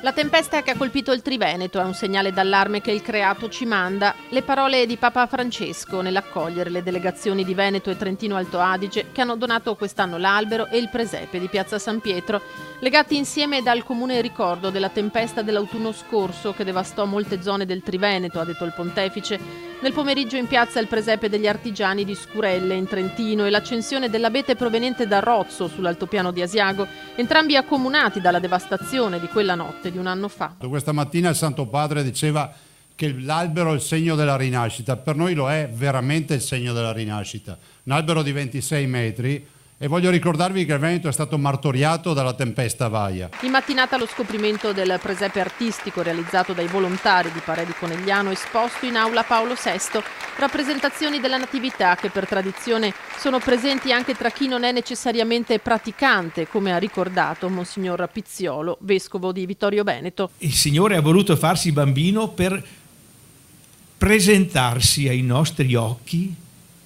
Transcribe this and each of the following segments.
La tempesta che ha colpito il Triveneto è un segnale d'allarme che il creato ci manda. Le parole di Papa Francesco nell'accogliere le delegazioni di Veneto e Trentino Alto Adige che hanno donato quest'anno l'albero e il presepe di Piazza San Pietro, legati insieme dal comune ricordo della tempesta dell'autunno scorso che devastò molte zone del Triveneto, ha detto il pontefice. Nel pomeriggio in piazza il presepe degli artigiani di Scurelle in Trentino e l'accensione dell'abete proveniente da Rozzo sull'altopiano di Asiago, entrambi accomunati dalla devastazione di quella notte di un anno fa. Questa mattina il Santo Padre diceva che l'albero è il segno della rinascita. Per noi lo è veramente il segno della rinascita. Un albero di 26 metri. E voglio ricordarvi che il Veneto è stato martoriato dalla tempesta Vaia. In mattinata lo scoprimento del presepe artistico realizzato dai volontari di Parè di Conegliano, esposto in aula Paolo VI, rappresentazioni della Natività che per tradizione sono presenti anche tra chi non è necessariamente praticante, come ha ricordato Monsignor Pizziolo, vescovo di Vittorio Veneto. Il Signore ha voluto farsi bambino per presentarsi ai nostri occhi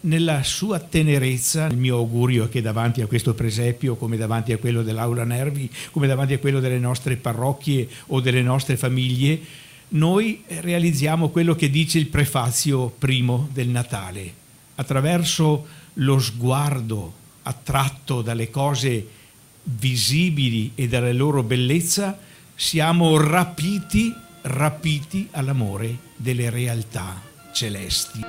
nella sua tenerezza. Il mio augurio è che davanti a questo presepio, come davanti a quello dell'Aula Nervi, come davanti a quello delle nostre parrocchie o delle nostre famiglie, noi realizziamo quello che dice il prefazio primo del Natale. Attraverso lo sguardo attratto dalle cose visibili e dalla loro bellezza, siamo rapiti all'amore delle realtà celesti.